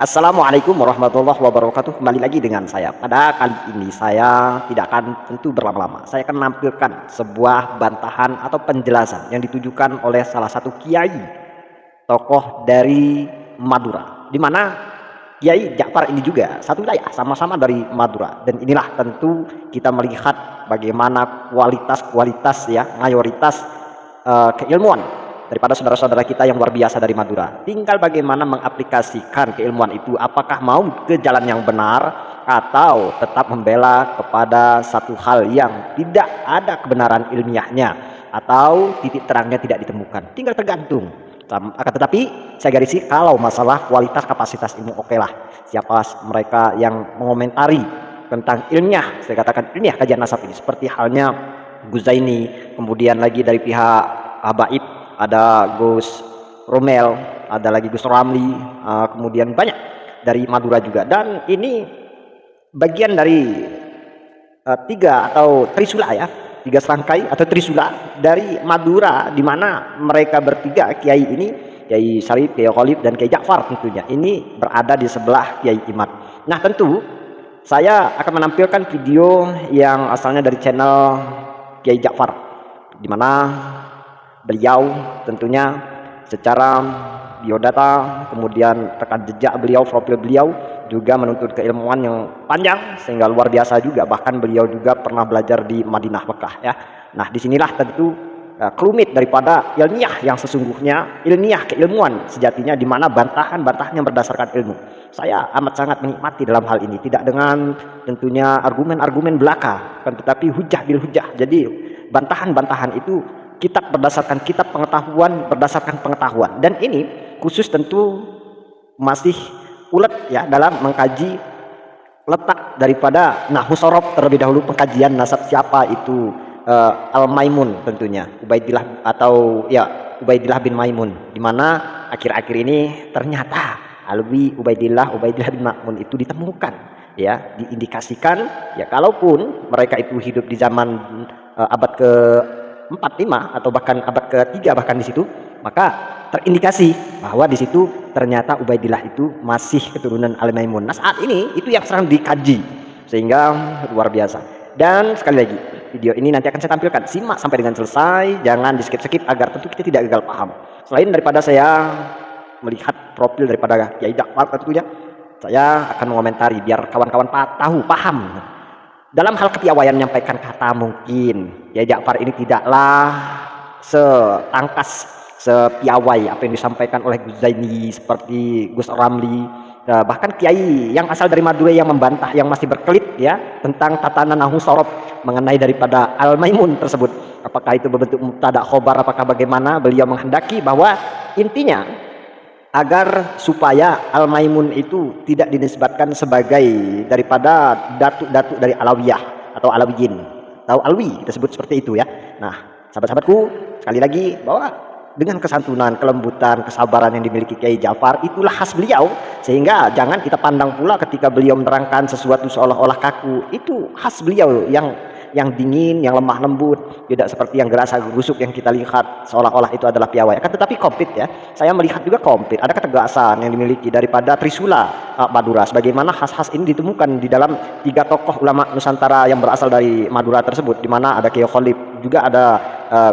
Assalamualaikum warahmatullahi wabarakatuh. Kembali lagi dengan saya. Pada kali ini saya tidak akan tentu berlama-lama. Saya akan menampilkan sebuah bantahan atau penjelasan yang ditujukan oleh salah satu kiai tokoh dari Madura, di mana Kiai Ja'far ini juga satu wilayah, sama-sama dari Madura. Dan inilah tentu kita melihat bagaimana kualitas ya, mayoritas keilmuan daripada saudara-saudara kita yang luar biasa dari Madura. Tinggal bagaimana mengaplikasikan keilmuan itu, apakah mau ke jalan yang benar atau tetap membela kepada satu hal yang tidak ada kebenaran ilmiahnya atau titik terangnya tidak ditemukan. Tinggal tergantung. Akan tetapi saya garisi, kalau masalah kualitas kapasitas ilmu, oke lah, siapa mereka yang mengomentari tentang ilmiah, saya katakan ilmiah kajian nasab ini, seperti halnya Guzaini, kemudian lagi dari pihak Habaib ada Gus Romel, ada lagi Gus Ramli, kemudian banyak dari Madura juga. Dan ini bagian dari tiga atau trisula ya, tiga serangkai atau trisula dari Madura, di mana mereka bertiga kiai ini, Kiai Syarif, Kiai Khalif, dan Kiai Ja'far tentunya ini berada di sebelah Kiai Imad. Nah tentu saya akan menampilkan video yang asalnya dari channel Kiai Ja'far, di mana beliau tentunya secara biodata, kemudian rekam jejak beliau, profil beliau juga menuntut keilmuan yang panjang sehingga luar biasa juga. Bahkan beliau juga pernah belajar di Madinah, Mekah ya. Nah disinilah tentu kelumit daripada ilmiah yang sesungguhnya, ilmiah keilmuan sejatinya, di mana bantahan-bantahan yang berdasarkan ilmu. Saya amat sangat menikmati dalam hal ini, tidak dengan tentunya argumen-argumen belaka, kan, tetapi hujah bil hujah. Jadi bantahan-bantahan itu kitab berdasarkan kitab, pengetahuan berdasarkan pengetahuan. Dan ini khusus tentu masih ulet ya dalam mengkaji letak daripada nahwu sorof terlebih dahulu, pengkajian nasab siapa itu Al-Maimun, tentunya Ubaidillah atau ya Ubaidillah bin Maimun, di mana akhir-akhir ini ternyata Alwi Ubaidillah bin Maimun itu ditemukan ya, diindikasikan ya, kalaupun mereka itu hidup di zaman abad ke 4, 5 atau bahkan abad ke-3 bahkan di situ, maka terindikasi bahwa di situ ternyata Ubaidillah itu masih keturunan Al-Maimun. Nah saat ini itu yang sedang dikaji, sehingga luar biasa. Dan sekali lagi, video ini nanti akan saya tampilkan, simak sampai dengan selesai, jangan di skip-skip agar tentu kita tidak gagal paham. Selain daripada saya melihat profil daripada Kiai Ja'far tentunya, saya akan mengomentari biar kawan-kawan tahu, paham dalam hal kepiawaian menyampaikan kata. Mungkin Kiai Ja'far ini tidaklah setangkas, sepiawai apa yang disampaikan oleh Gus Zaini, seperti Gus Ramli, bahkan kiai yang asal dari Madura yang membantah, yang masih berkelit ya tentang tatanan nahwu sorof mengenai daripada Al-Maimun tersebut. Apakah itu berbentuk mubtada khobar, apakah bagaimana, beliau menghendaki bahwa intinya agar supaya Al-Maimun itu tidak dinisbatkan sebagai daripada datuk-datuk dari Alawiyah atau Alawiyin atau Alwi, kita sebut seperti itu ya. Nah sahabat-sahabatku, sekali lagi bahwa dengan kesantunan, kelembutan, kesabaran yang dimiliki Kiai Ja'far itulah khas beliau, sehingga jangan kita pandang pula ketika beliau menerangkan sesuatu seolah-olah kaku. Itu khas beliau yang dingin, yang lemah lembut, tidak seperti yang gerasa gerusuk yang kita lihat seolah-olah itu adalah piawai. Akan tetapi komplit ya, saya melihat juga komplit, ada ketegasan yang dimiliki daripada trisula Madura. Sebagaimana khas-khas ini ditemukan di dalam tiga tokoh ulama Nusantara yang berasal dari Madura tersebut, di mana ada Kiai Khalif, juga ada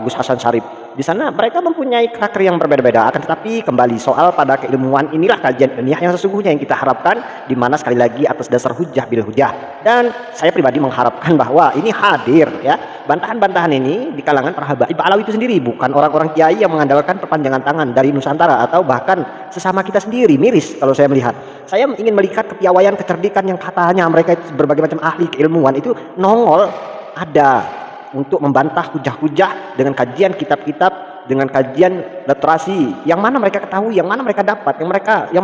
Gus Hasan Syarif. Di sana mereka mempunyai karakter yang berbeda-beda. Akan tetapi kembali soal pada keilmuan, inilah kajian ilmiah yang sesungguhnya yang kita harapkan, di mana sekali lagi atas dasar hujah bil hujah. Dan saya pribadi mengharapkan bahwa ini hadir ya, bantahan-bantahan ini di kalangan para habaib Alawi itu sendiri, bukan orang-orang kiai yang mengandalkan perpanjangan tangan dari Nusantara atau bahkan sesama kita sendiri. Miris kalau saya melihat. Saya ingin melihat kepiawaian, kecerdikan yang katanya mereka itu berbagai macam ahli keilmuan itu nongol ada untuk membantah hujah-hujah dengan kajian kitab-kitab, dengan kajian literasi yang mana mereka ketahui, yang mana mereka dapat, yang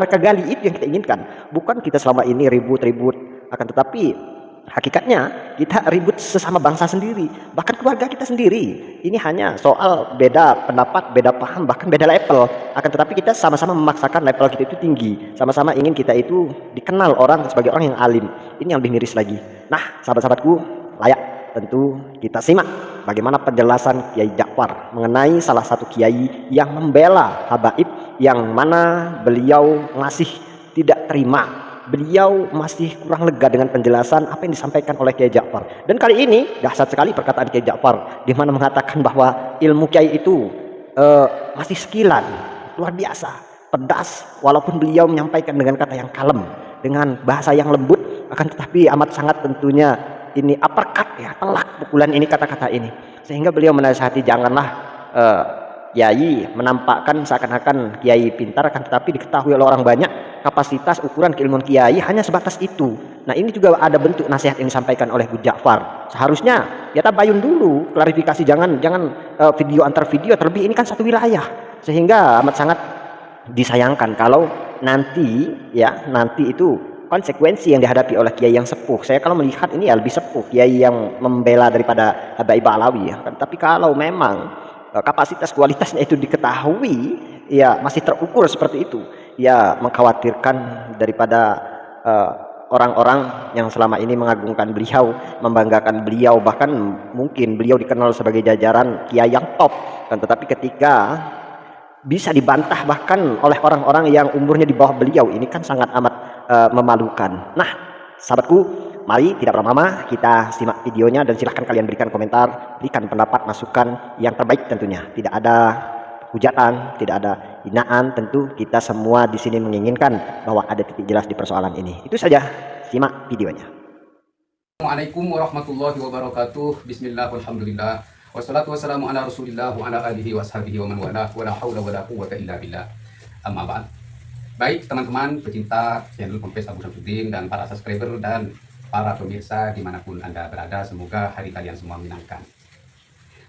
mereka gali. Itu yang kita inginkan. Bukan kita selama ini ribut-ribut, akan tetapi hakikatnya kita ribut sesama bangsa sendiri, bahkan keluarga kita sendiri. Ini hanya soal beda pendapat, beda paham, bahkan beda level. Akan tetapi kita sama-sama memaksakan level kita itu tinggi, sama-sama ingin kita itu dikenal orang sebagai orang yang alim. Ini yang lebih miris lagi. Nah sahabat-sahabatku, layak tentu kita simak bagaimana penjelasan Kiai Ja'far mengenai salah satu kiai yang membela habaib, yang mana beliau ngasih tidak terima. Beliau masih kurang lega dengan penjelasan apa yang disampaikan oleh Kiai Ja'far. Dan kali ini dahsyat sekali perkataan Kiai Ja'far, di mana mengatakan bahwa ilmu Kiai itu masih sekilan, luar biasa, pedas. Walaupun beliau menyampaikan dengan kata yang kalem, dengan bahasa yang lembut, akan tetapi amat sangat tentunya ini uppercut ya, telak pukulan ini kata-kata ini. Sehingga beliau menasihati janganlah Kiai menampakkan seakan-akan Kiai pintar, akan tetapi diketahui oleh orang banyak kapasitas ukuran keilmuan Kiai hanya sebatas itu. Nah, ini juga ada bentuk nasihat yang disampaikan oleh Gus Ja'far. Seharusnya ya tabayun dulu, klarifikasi, jangan video antar video, terlebih ini kan satu wilayah. Sehingga amat sangat disayangkan kalau nanti itu konsekuensi yang dihadapi oleh kiai yang sepuh. Saya kalau melihat ini ya lebih sepuh kiai yang membela daripada Habaib Alawi ya. Tapi kalau memang kapasitas kualitasnya itu diketahui ya masih terukur seperti itu, ya mengkhawatirkan daripada orang-orang yang selama ini mengagungkan beliau, membanggakan beliau, bahkan mungkin beliau dikenal sebagai jajaran kiai yang top, kan tetapi ketika bisa dibantah bahkan oleh orang-orang yang umurnya di bawah beliau, ini kan sangat amat memalukan. Nah, sahabatku, mari tidak berlama-lama kita simak videonya dan silahkan kalian berikan komentar, berikan pendapat, masukan yang terbaik tentunya. Tidak ada hujatan, tidak ada hinaan, tentu kita semua di sini menginginkan bahwa ada titik jelas di persoalan ini. Itu saja, simak videonya. Assalamualaikum warahmatullahi wabarakatuh. Bismillah, alhamdulillah. Wassalatu wassalamu ala rasulillah wa ala alihi wa sahbihi wa man wala wa la hawla wa la quwwata illa billah. Amma ba'd. Baik teman-teman pecinta channel Ponpes Abu Syamsuddin dan para subscriber dan para pemirsa dimanapun Anda berada, semoga hari kalian semua menyenangkan.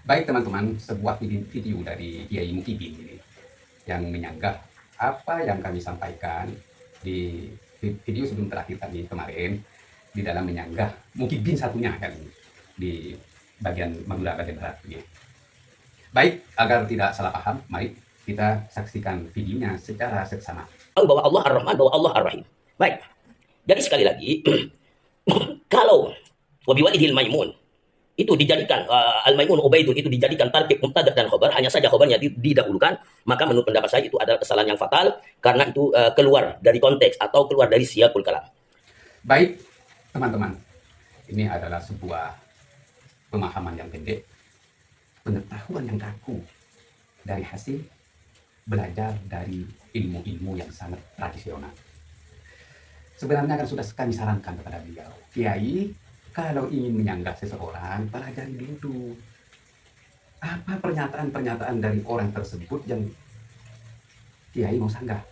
Baik teman-teman, sebuah video dari Kiai Muhyiddin ini yang menyanggah apa yang kami sampaikan di video sebelum terakhir kami kemarin, di dalam menyanggah Muhyiddin satunya kan di bagian Madura bagian barat. Baik, agar tidak salah paham, mari kita saksikan videonya secara seksama. Bahwa Allah Ar-Rahman, bahwa Allah Ar-Rahim. Baik, jadi sekali lagi kalau wabiwalidil maimun itu dijadikan al-maimun ubaidun itu dijadikan tarkib mubtada dan khobar, hanya saja khobarnya didahulukan, maka menurut pendapat saya itu adalah kesalahan yang fatal karena itu keluar dari konteks atau keluar dari siyaqul kalam. Baik teman-teman, ini adalah sebuah pemahaman yang pendek, pengetahuan yang kaku dari hasil belajar dari ilmu-ilmu yang sangat tradisional. Sebenarnya kan sudah kami sarankan kepada beliau, Kiai, kalau ingin menyanggah seseorang, pelajari dulu apa pernyataan-pernyataan dari orang tersebut yang Kiai mau sanggah.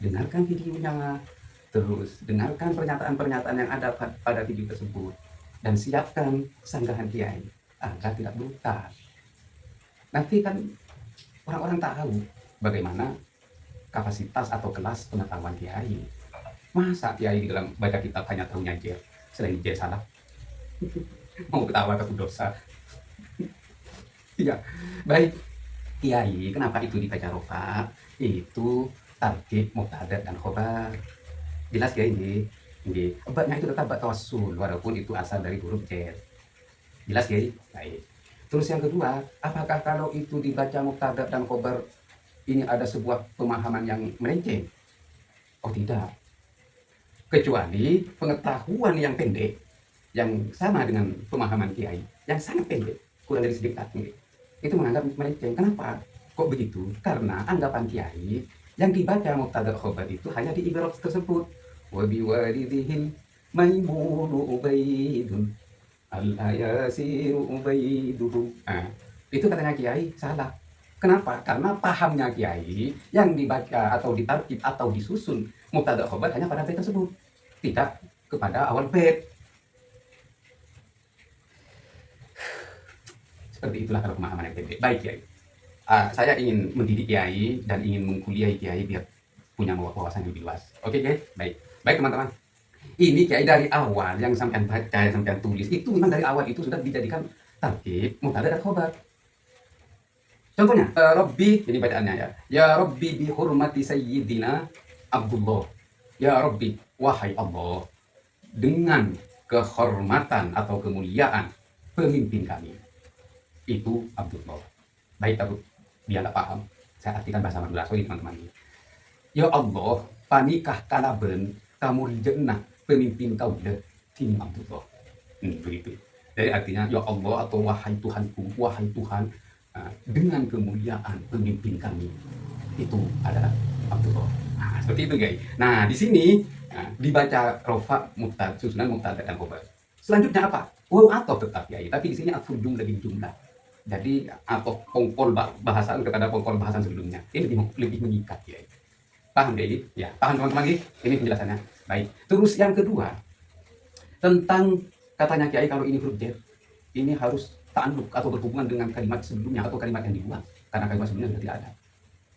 Dengarkan videonya, terus dengarkan pernyataan-pernyataan yang ada pada video tersebut, dan siapkan sanggahan Kiai agar tidak brutal. Nanti kan orang-orang tahu bagaimana kapasitas atau kelas pengetahuan Kiai. Masa Kiai di dalam baca kitab hanya tahunya jer, selain jer salah. Mau ketawa takut dosa. Iya, baik. Kiai, kenapa itu dibaca rofa? Itu tarkib mubtada dan khobar. Jelas ya ini. Obatnya itu tetap tawassul walaupun itu asal dari huruf jer. Jelas ya? Baik. Terus yang kedua, apakah kalau itu dibaca mubtada dan khobar ini ada sebuah pemahaman yang melenceng? Oh tidak. Kecuali pengetahuan yang pendek, yang sama dengan pemahaman Kiai, yang sangat pendek, kurang dari sedikit, itu menganggap melenceng. Kenapa? Kok begitu? Karena anggapan Kiai yang dibaca mubtada khobar itu hanya di ibarat tersebut. Wa biwalidihil maimunu ubaidun al-ayasiru ubaiduhu. Itu katanya Kiai salah. Kenapa? Karena pahamnya Kiai yang dibaca atau ditartib atau disusun mubtada khobar hanya pada bait tersebut, tidak kepada awal bait. Seperti itulah kalau pemahaman yang pendek. Baik Kiai, saya ingin mendidik Kiai dan ingin mengkuliahi Kiai biar punya wawasan yang lebih luas. Oke Kiai? Baik. Baik teman-teman, ini Kiai dari awal yang sampean baca, yang sampean tulis itu memang dari awal itu sudah dijadikan tarkib mubtada dan khobar. Contohnya, Rabbi, ini bacaannya ya. Ya Rabbi bi hurmati Sayyidina Abdullah. Ya Rabbi, wahai Allah, dengan kehormatan atau kemuliaan pemimpin kami, itu Abdullah. Baik, biar tak paham, saya artikan bahasa Madura, sorry teman-teman. Ya Allah, panikah kalaben kamu rijenah pemimpin kaulah tim Abdullah. Begitu. Jadi artinya ya Allah atau wahai Tuhanku, wahai Tuhan, dengan kemuliaan pemimpin kami itu adalah Abdullah. Nah, seperti itu guys. Nah di sini dibaca rofa muktad, susunan muktad dan khobar. Selanjutnya apa? Waw atau tetap ya, tapi di sini atau jumlah lebih jumlah. Jadi atau pongkol bahasan kepada pongkol bahasan sebelumnya. Ini lebih mengikat ya. Paham jadi? Ya, paham teman-teman lagi? Ini penjelasannya. Baik. Terus yang kedua tentang katanya Kiai kalau ini huruf jet, ini harus ta'alluq atau berhubungan dengan kalimat sebelumnya atau kalimat yang dibuang karena kalimat sebelumnya sudah tidak ada.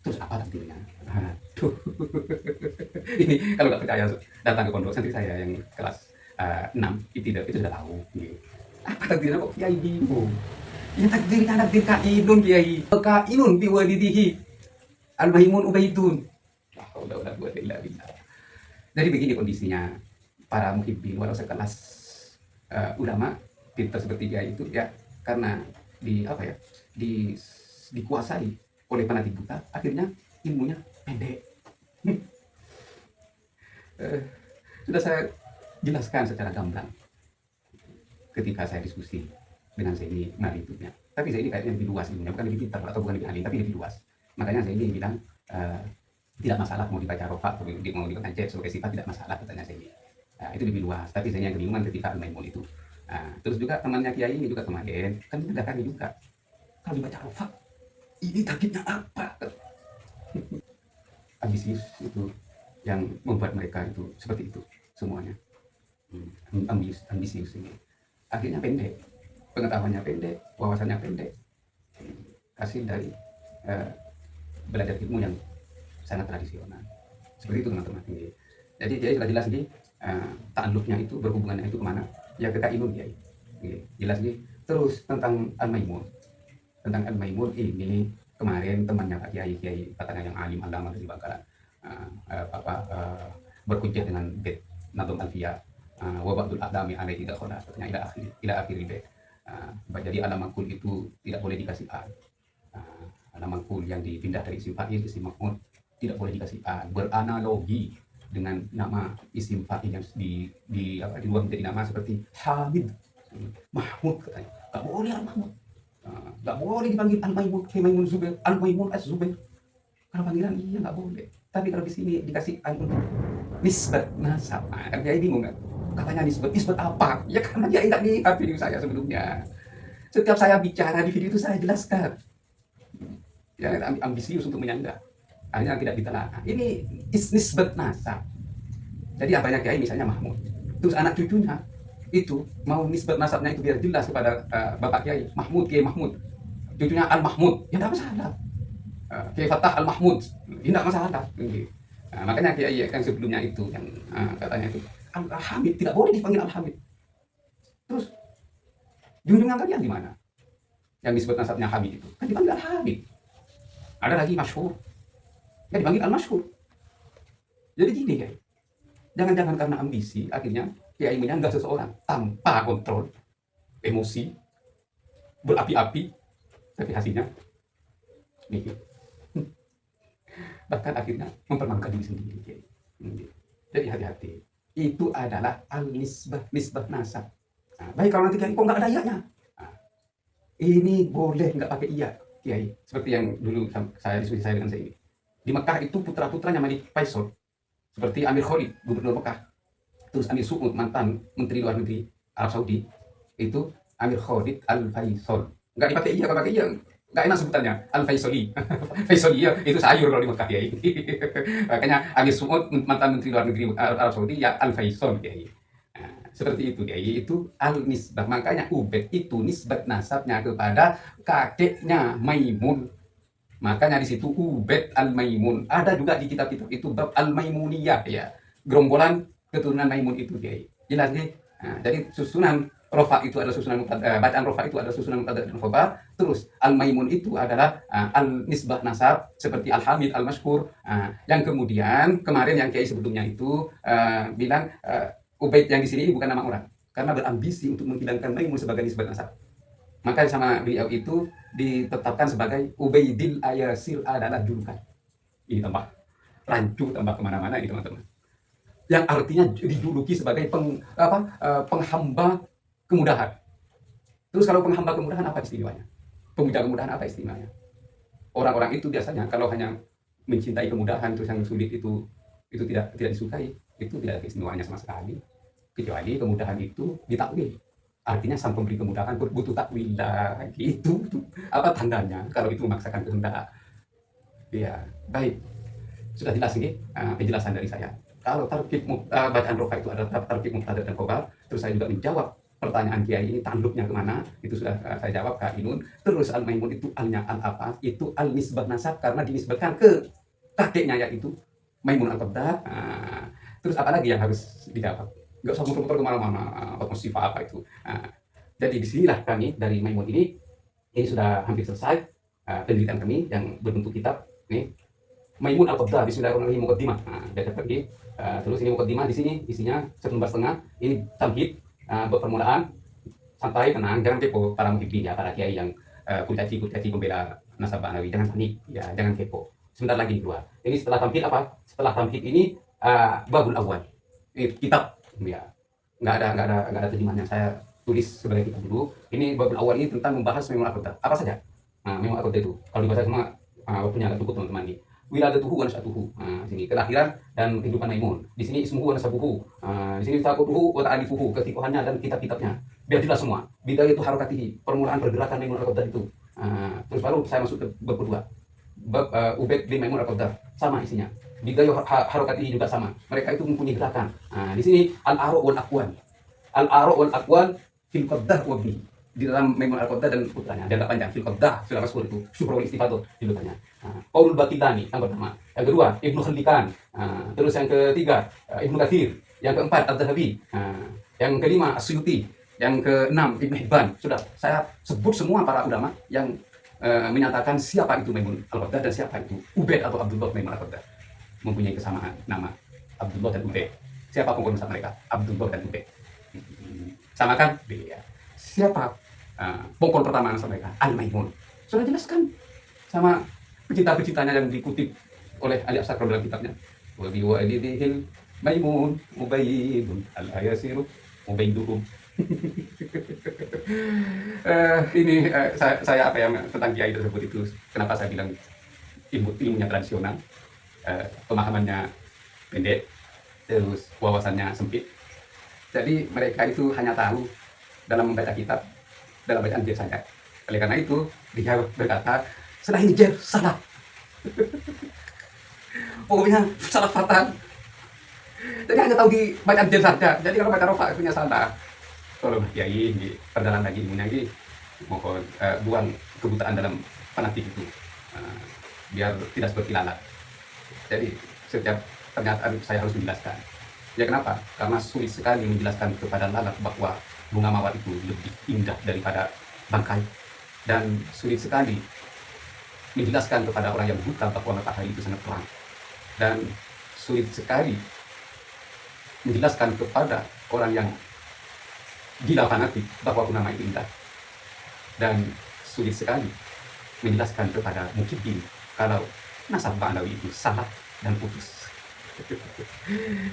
Terus apa takdirnya? Aduh. Ini kalau nggak percaya datang ke pondok santri saya yang kelas 6 itu sudah tahu. Apa takdirnya kok Kiai bingung? Ya takdirnya takdir kainun Kiai. Kainun bi walidihi al-maimun ubaidun. Udah buat illa billah. Jadi begini kondisinya para muhibbin walau sekelas ulama pintar seperti Kiai itu ya karena dikuasai oleh fanatik buta, akhirnya ilmunya pendek. Sudah saya jelaskan secara gamblang ketika saya diskusi dengan Zaini Maritutnya. Tapi Zaini kayaknya lebih luas ilmunya, bukan lebih pintar atau bukan lebih ahli, tapi lebih luas. Makanya Zaini bilang tidak masalah mau dibaca rofa atau mau dibaca jet sebagai sifat, tidak masalah katanya Zaini. Itu lebih luas. Tapi Zaini yang kebingungan ketika Al-Maimun itu. Terus juga temannya Kiai ini juga kemarin kan ada kami juga kalau dibaca rofa ini targetnya apa? Ambisius itu yang membuat mereka itu seperti itu semuanya. Ambisius ini akhirnya pendek, pengetahuannya pendek, wawasannya pendek, hasil dari belajar ilmu yang sangat tradisional seperti itu teman-teman. Jadi Kiai sudah jelas nih ta'alluqnya itu berhubungannya itu kemana? Ya ke Kainun Kiai. Jelas nih. Terus tentang Al-Maimun. Tentang Al-Maimun ini kemarin temannya Pak Kiai katanya yang alim alama dari Bangkalan berhujjah dengan bait Nadhum Alfiyah wa ba'dul adami alaihi dakhala katanya ila akhir bait. Jadi alamakul itu tidak boleh dikasih al. Alamakul yang dipindah dari isim fa'il isim maf'ul tidak boleh dikasih al, beranalogi dengan nama isim fa'il yang diubah menjadi nama seperti Hamid, Mahmud katanya. Enggak boleh Al-Mahmud. Nggak boleh dipanggil Al-Maimun, Maimun Zubair, Al-Maimun Az-Zubair. Kalau panggilan iya nggak boleh. Tapi kalau di sini dikasih nisbat nasab, kan Kiai bingung kan? Katanya nisbat apa? Ya karena Kiai nggak lihat video saya sebelumnya. Setiap saya bicara di video itu saya jelaskan. Ya ambisius untuk menyanggah. Akhirnya tidak ditelaah. Ini nisbat nasab. Jadi apanya Kiai misalnya Mahmud. Terus anak cucunya itu mau nisbat nasabnya itu biar jelas kepada Bapak Kiai Mahmud, Kiai Mahmud, cucunya Al-Mahmud, ya tidak masalah. Kiai Fatah Al-Mahmud, ya tidak masalah. Makanya Kiai yang sebelumnya itu yang katanya itu Al-Hamid tidak boleh dipanggil Al-Hamid. Terus junjungan kalian di mana? Yang disebut nasabnya Hamid itu kan dipanggil Al-Hamid. Ada lagi Masyhur, ya dipanggil Al-Masyhur. Jadi gini Kiai, jangan-jangan karena ambisi akhirnya Kiai menyanggah seseorang tanpa kontrol emosi, berapi-api, tapi hasilnya mikir. Bahkan akhirnya mempermalukan diri sendiri. Jadi hati-hati. Itu adalah al-nisbah nasab. Baik kalau nanti Kiai kok nggak ada iyanya. Ini boleh nggak pakai iya Kiai. Seperti yang dulu saya diskusi saya dengan saya ini. Di Mekah itu putra-putranya Malik Faisal. Seperti Amir Khalid, gubernur Mekah. Terus Amir Su'ud, mantan menteri luar negeri Arab Saudi, itu Amir Khalid Al-Faisal. Nggak dipakai iya, kalau pakai iya nggak enak sebutannya. Al-Faisali. Faisali ya, itu sayur kalau di Mekah ya. Makanya Amir Su'ud, mantan menteri luar negeri Arab Saudi, ya Al-Faisal ya. Seperti itu ya, itu al-nisbah. Makanya Ubaid itu nisbat nasabnya kepada kakeknya Maimun. Makanya di situ Ubaid Al-Maimun. Ada juga di kitab-kitab itu bab Al-Maimuniyah ya. Gerombolan keturunan Maimun itu Kiai. Jelas nih. Jadi susunan rofa itu adalah susunan bacaan rofa itu adalah susunan mubtada dan khobar. Terus al-Maimun itu adalah al-nisbah nasab seperti al-Hamid, al-Masyhur. Yang kemudian kemarin yang Kiai sebelumnya itu bilang Ubaid yang di sini bukan nama orang karena berambisi untuk menghilangkan Maimun sebagai nisbah nasab. Maka sama beliau itu ditetapkan sebagai Ubaidil Ayasil adalah julukan. Ini tambah rancu tambah kemana-mana ini teman-teman. Yang artinya dijuluki sebagai penghamba kemudahan. Terus kalau penghamba kemudahan apa istimewanya? Pemuja kemudahan apa istimewanya? Orang-orang itu biasanya kalau hanya mencintai kemudahan terus yang sulit itu tidak disukai, itu tidak ada keistimewaannya sama sekali. Kecuali kemudahan itu ditakwil. Artinya sang pemberi kemudahan butuh takwil lah, gitu. Apa tandanya kalau itu memaksakan kehendak? Ya, baik. Sudah jelas ini penjelasan dari saya. Kalau tarkib bacaan roka itu adalah tarkib mubtada dan khobar, terus saya juga menjawab pertanyaan Kiai ini tanduknya kemana, itu sudah saya jawab Kainun. Terus al-maimun itu alnya al apa? Itu al nisbah nasab karena dinisbahkan ke kakeknya yaitu Maimun al-Qabdah. Terus apa lagi yang harus dijawab? Nggak usah muter-muter kemana-mana, apa sifat apa itu. Jadi disinilah kami dari Maimun ini sudah hampir selesai penelitian kami yang berbentuk kitab nih. Maimun al-Qabdah, Bismillahirrahmanirrahim, muqaddimah. Baca pergi. Terus ini muqaddimah di sini isinya 1 lembar setengah. Ini tamhid, permulaan, santai, tenang, jangan kepo para muhibbin ya, para kiai yang kurcaci pembela nasabah Nawawi, jangan panik ya, jangan kepo. Sebentar lagi keluar. Ini setelah tamhid apa? Setelah tamhid ini babul awal. Ini kitab ya. Nggak ada terjemahan yang saya tulis sebagai kitab dulu. Ini babul awal ini tentang membahas Maimun al-Qabdah. Apa saja? Maimun al-Qabdah itu kalau dibaca semua punya agak cukup teman-teman nih. Wiladatuhu wa nasyatuhu. Sini kelahiran dan kehidupan Maimun. Di sini ismuhu wa nasabuhu. Di sini taqutuhu wa ta'alifuhu, ketipuhannya dan kitab-kitabnya. Biar jelas semua. Bidayah itu harokatihi, permulaan pergerakan Maimun al-Qabdah itu. Terus baru saya masuk ke bab kedua. Bab Ubaid bin Maimun al-Qabdah sama isinya. Bidayah harokatihi juga sama. Mereka itu mempunyai gerakan. Di sini al-aro wal aqwan. Al-aro wal aqwan fil qabdah wa bi. Di dalam Maimun al-Qabdah dan putranya. Dia agak panjang. Fil qabdah sudah masuk itu. Syukrul istifadah julukannya. Qaulul Baqillani yang pertama, yang kedua Ibnu Khallikan, terus yang ketiga Ibnu Katsir, yang keempat Az-Zahabi, yang kelima As-Suyuti, yang keenam Ibnu Hibban. Sudah saya sebut semua para ulama yang menyatakan siapa itu Maimun al-Qabdah dan siapa itu Ubaid atau Abdullah Maimun al-Qabdah. Mempunyai kesamaan nama Abdullah dan Ubaid. Siapa pengurus mereka? Abdullah dan Ubaid. Sama kan? Iya. Siapa pokok pertama nama mereka? Al-Maimun. Sudah jelaskan sama pecinta-pecintanya yang dikutip oleh Ali As-Sakrar dalam kitabnya. Wa bi walidihil Maimun Ubaidun al-ayasiru Ubaiduhum. Ini saya apa ya tentang kiai tersebut itu, kenapa saya bilang ilmunya tradisional, pemahamannya pendek, terus wawasannya sempit. Jadi mereka itu hanya tahu dalam membaca kitab, dalam bacaan dia saja. Oleh karena itu dia berkata selain jer salah. Pokoknya salah fatal. Jadi hanya tahu di bacaan jer saja. Jadi kalau baca rofa punya salah. Kalau kiai perdalam lagi ilmunya lagi, mohon buang kebutaan dalam fanatik itu, biar tidak seperti lalat. Jadi setiap pernyataan saya harus menjelaskan. Ya kenapa? Karena sulit sekali menjelaskan kepada lalat bahwa bunga mawar itu lebih indah daripada bangkai, dan sulit sekali menjelaskan kepada orang yang buta bahwa matahari itu sangat terang, dan sulit sekali menjelaskan kepada orang yang gila fanatik bahwa nama itu indah, dan sulit sekali menjelaskan kepada mukiddin kalau nasab Ba'alawi itu salah dan putus.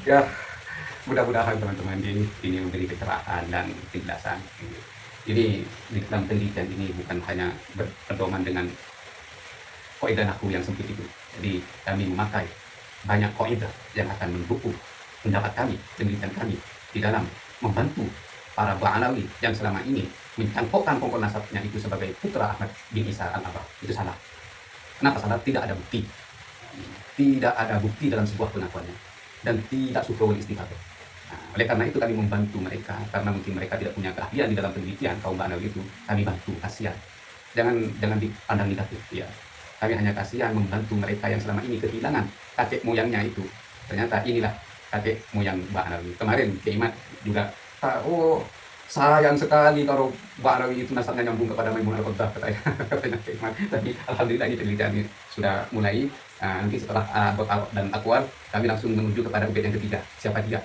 Ya, mudah-mudahan teman-teman ini memberi pencerahan dan penjelasan. Ini di dalam penelitian ini bukan hanya berpedoman dengan kaidah nahwu yang sempit itu. Jadi kami memakai banyak kaidah yang akan mendukung pendapat kami, penelitian kami di dalam membantu para Ba'alawi yang selama ini mencangkokkan pokok nasabnya itu sebagai putra Ahmad bin Isa al-Abar. Itu salah. Kenapa salah? Tidak ada bukti. Tidak ada bukti dalam sebuah pengakuannya, dan tidak syukrul istifadah. Oleh karena itu kami membantu mereka, karena mungkin mereka tidak punya keahlian di dalam penelitian kaum Ba'alawi itu. Kami bantu, kasihan. Jangan dipandang negatif ya. Kami hanya kasihan membantu mereka yang selama ini kehilangan kakek moyangnya itu. Ternyata inilah kakek moyang Ba'alawi. Kemarin Kiai Mat juga, oh sayang sekali kalau Ba'alawi itu nasabnya nyambung kepada Maimun al-Qabdah, katanya Kiai Mat. Tapi alhamdulillah ini penelitian ini sudah mulai. Nanti setelah Bab dan Aqwal kami langsung menuju kepada Ubaid yang ketiga. Siapa dia?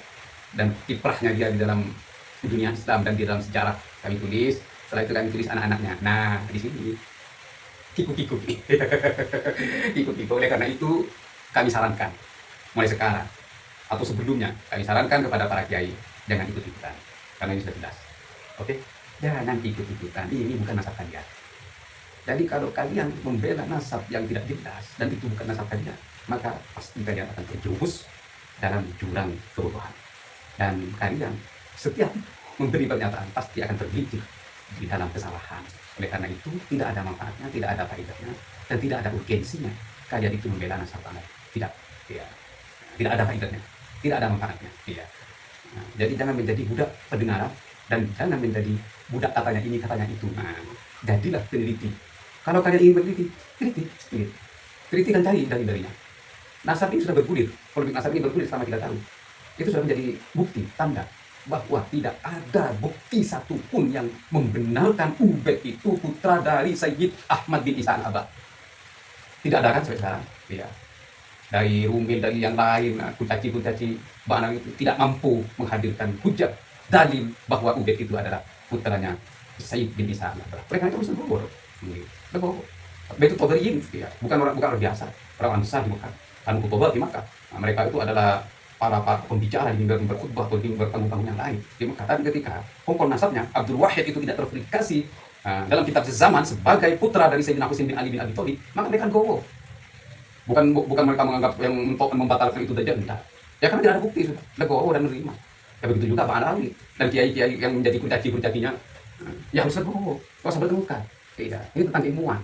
Dan kiprahnya dia di dalam dunia Islam dan di dalam sejarah kami tulis. Setelah itu kami tulis anak-anaknya. Nah, di sini kiku-kiku. Kiku-kiku. Oleh karena itu kami sarankan mulai sekarang atau sebelumnya kami sarankan kepada para kiai jangan ikut-ikutan karena ini sudah jelas. Oke, jangan ikut-ikutan, ini bukan nasab kalian. Jadi kalau kalian membela nasab yang tidak jelas dan itu bukan nasab kalian, maka pasti kalian akan terjerumus dalam jurang kebodohan. Dan kalian setiap memberi pernyataan pasti akan tergelincir di dalam kesalahan. Oleh karena itu tidak ada manfaatnya, tidak ada faedahnya, dan tidak ada urgensinya kalian itu membela nasab kalian. Tidak, ya. Tidak ada faedahnya, tidak ada manfaatnya. Ya. Nah, jadi jangan menjadi budak pendengaran dan jangan menjadi budak katanya ini katanya itu. Nah, jadilah peneliti. Kalau kalian ingin meneliti, kritik dan cari darinya. Nasab ini sudah bergulir, polemik nasab ini bergulir selama 3 tahun. Itu sudah menjadi bukti, tanda bahwa tidak ada bukti satupun yang membenarkan Ubaid itu putra dari Sayyid Ahmad bin Isa al-Abad. Tidak ada kan sampai sekarang. Ya. Dari Rumil, dari yang lain, kuncaci Banang itu tidak mampu menghadirkan hujah dalil bahwa Ubaid itu adalah putranya Sayyid bin Isa al-Abad. Mereka itu harus legowo. Itu Todariyin, ya. bukan orang biasa, orang besar di Mekah. Anu Kutubah di Mekah. Nah, mereka itu adalah para pembicara di mimbar khutbah atau di mimbar panggung yang lain di Mekah. Tapi ketika pokok nasabnya Abdul Wahid itu tidak terverifikasi dalam kitab sezaman sebagai putra dari Sayyidina Husain bin Ali bin Abi Thalib, maka mereka gowo. Bukan mereka menganggap yang untuk membatalkan itu saja, tidak. Ya karena tidak ada bukti sudah, legowo dan menerima. Ya begitu juga Pak Alawi dan kiai-kiai yang menjadi kurcaci-kurcacinya, ya harus legowo, harus bertemukan. Tidak, ini tentang ilmuwan.